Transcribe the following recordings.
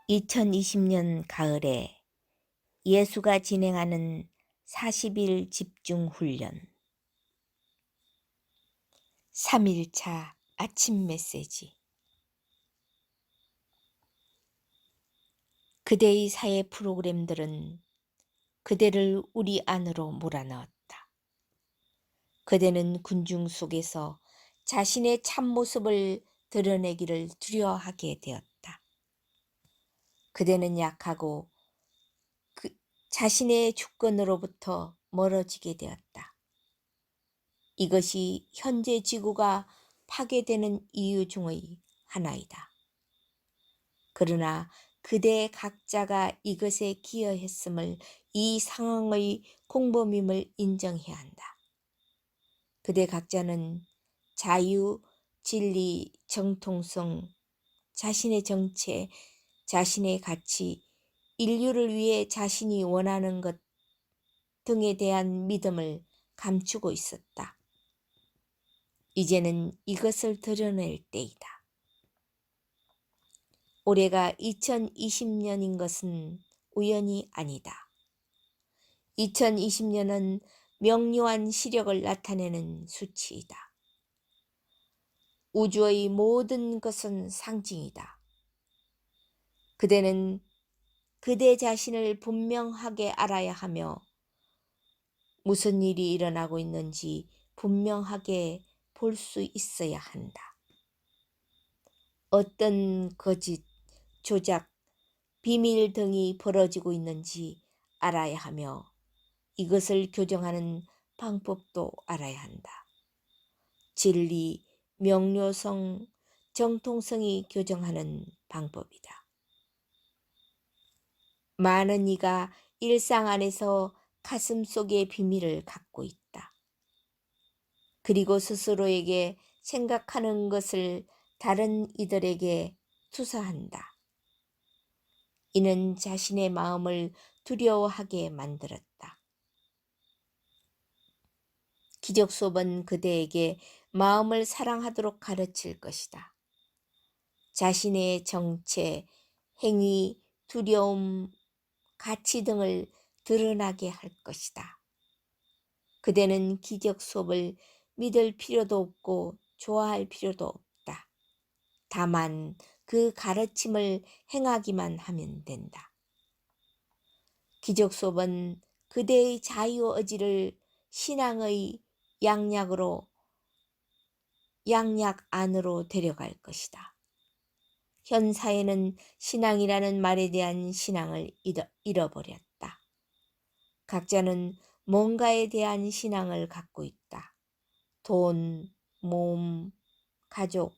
2020년 가을에 예수가 진행하는 40일 집중 훈련 3일차 아침 메시지. 그대의 사회 프로그램들은 그대를 우리 안으로 몰아넣었다. 그대는 군중 속에서 자신의 참모습을 드러내기를 두려워하게 되었다. 그대는 약하고 자신의 주권으로부터 멀어지게 되었다. 이것이 현재 지구가 파괴되는 이유 중의 하나이다. 그러나 그대 각자가 이것에 기여했음을, 이 상황의 공범임을 인정해야 한다. 그대 각자는 자유, 진리, 정통성, 자신의 정체, 자신의 가치, 인류를 위해 자신이 원하는 것 등에 대한 믿음을 감추고 있었다. 이제는 이것을 드러낼 때이다. 올해가 2020년인 것은 우연이 아니다. 2020년은 명료한 시력을 나타내는 수치이다. 우주의 모든 것은 상징이다. 그대는 그대 자신을 분명하게 알아야 하며 무슨 일이 일어나고 있는지 분명하게 볼 수 있어야 한다. 어떤 거짓, 조작, 비밀 등이 벌어지고 있는지 알아야 하며 이것을 교정하는 방법도 알아야 한다. 진리, 명료성, 정통성이 교정하는 방법이다. 많은 이가 일상 안에서 가슴 속의 비밀을 갖고 있다. 그리고 스스로에게 생각하는 것을 다른 이들에게 투사한다. 이는 자신의 마음을 두려워하게 만들었다. 기적 수업은 그대에게 마음을 사랑하도록 가르칠 것이다. 자신의 정체, 행위, 두려움, 가치 등을 드러나게 할 것이다. 그대는 기적 수업을 믿을 필요도 없고 좋아할 필요도 없다. 다만 그 가르침을 행하기만 하면 된다. 기적 수업은 그대의 자유 의지를 신앙의 양약 안으로 데려갈 것이다. 현 사회는 신앙이라는 말에 대한 신앙을 잃어버렸다. 각자는 뭔가에 대한 신앙을 갖고 있다. 돈, 몸, 가족,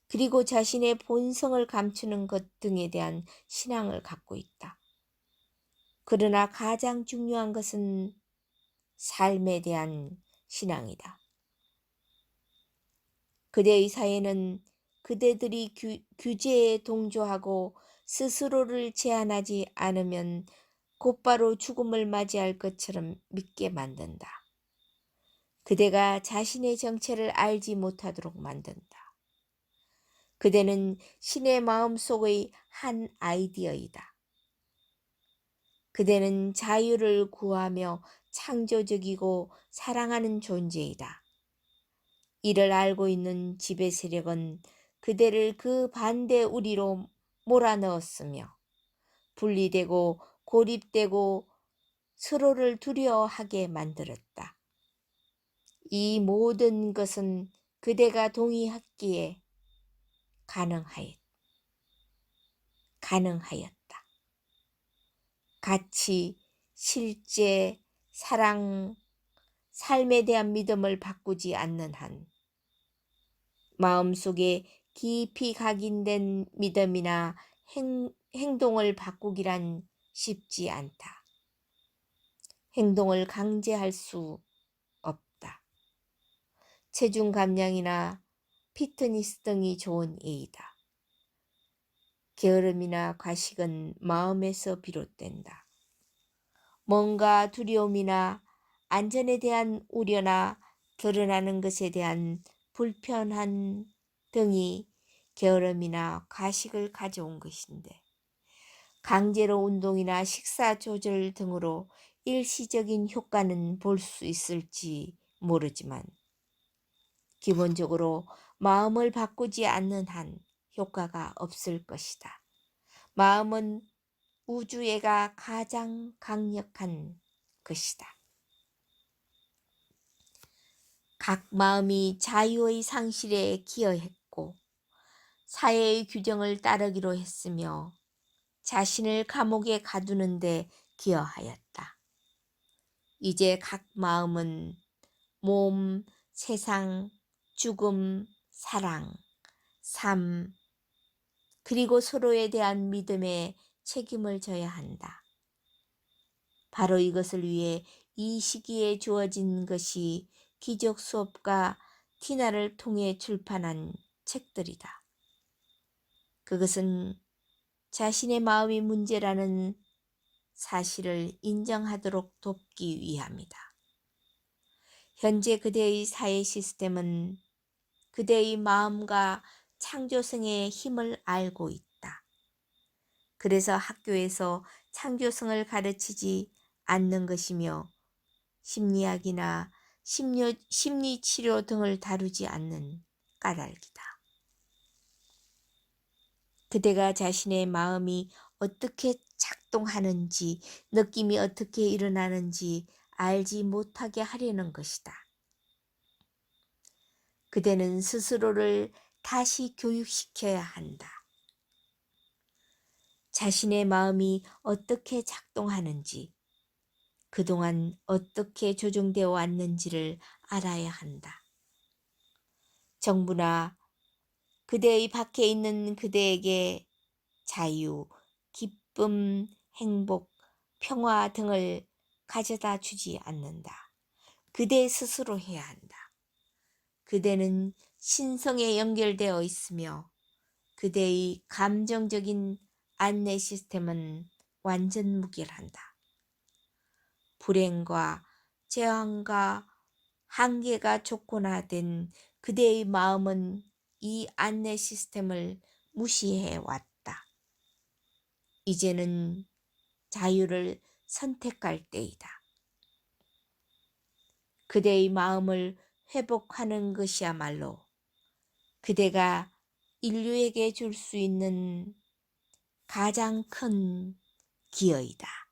그리고 자신의 본성을 감추는 것 등에 대한 신앙을 갖고 있다. 그러나 가장 중요한 것은 삶에 대한 신앙이다. 그대의 사회는 그대들이 규제에 동조하고 스스로를 제한하지 않으면 곧바로 죽음을 맞이할 것처럼 믿게 만든다. 그대가 자신의 정체를 알지 못하도록 만든다. 그대는 신의 마음속의 한 아이디어이다. 그대는 자유를 구하며 창조적이고 사랑하는 존재이다. 이를 알고 있는 지배 세력은 그대를 그 반대 우리로 몰아넣었으며 분리되고 고립되고 서로를 두려워하게 만들었다. 이 모든 것은 그대가 동의했기에 가능하였다. 가치, 실제, 사랑, 삶에 대한 믿음을 바꾸지 않는 한 마음속에 깊이 각인된 믿음이나 행동을 바꾸기란 쉽지 않다. 행동을 강제할 수 없다. 체중 감량이나 피트니스 등이 좋은 예이다. 게으름이나 과식은 마음에서 비롯된다. 뭔가 두려움이나 안전에 대한 우려나 드러나는 것에 대한 불편함 등이 게으름이나 과식을 가져온 것인데 강제로 운동이나 식사 조절 등으로 일시적인 효과는 볼 수 있을지 모르지만 기본적으로 마음을 바꾸지 않는 한 효과가 없을 것이다. 마음은 우주애가 가장 강력한 것이다. 각 마음이 자유의 상실에 기여했고 사회의 규정을 따르기로 했으며 자신을 감옥에 가두는 데 기여하였다. 이제 각 마음은 몸, 세상, 죽음, 사랑, 삶, 그리고 서로에 대한 믿음에 책임을 져야 한다. 바로 이것을 위해 이 시기에 주어진 것이 기적 수업과 티나를 통해 출판한 책들이다. 그것은 자신의 마음이 문제라는 사실을 인정하도록 돕기 위함이다. 현재 그대의 사회 시스템은 그대의 마음과 창조성의 힘을 알고 있다. 그래서 학교에서 창조성을 가르치지 않는 것이며 심리학이나 심리치료 등을 다루지 않는 까닭이다. 그대가 자신의 마음이 어떻게 작동하는지, 느낌이 어떻게 일어나는지 알지 못하게 하려는 것이다. 그대는 스스로를 다시 교육시켜야 한다. 자신의 마음이 어떻게 작동하는지, 그동안 어떻게 조종되어 왔는지를 알아야 한다. 정부나 그대의 밖에 있는 그대에게 자유, 기쁨, 행복, 평화 등을 가져다 주지 않는다. 그대 스스로 해야 한다. 그대는 신성에 연결되어 있으며 그대의 감정적인 안내 시스템은 완전 무결한다. 불행과 재앙과 한계가 조건화된 그대의 마음은 이 안내 시스템을 무시해 왔다. 이제는 자유를 선택할 때이다. 그대의 마음을 회복하는 것이야말로 그대가 인류에게 줄 수 있는 가장 큰 기여이다.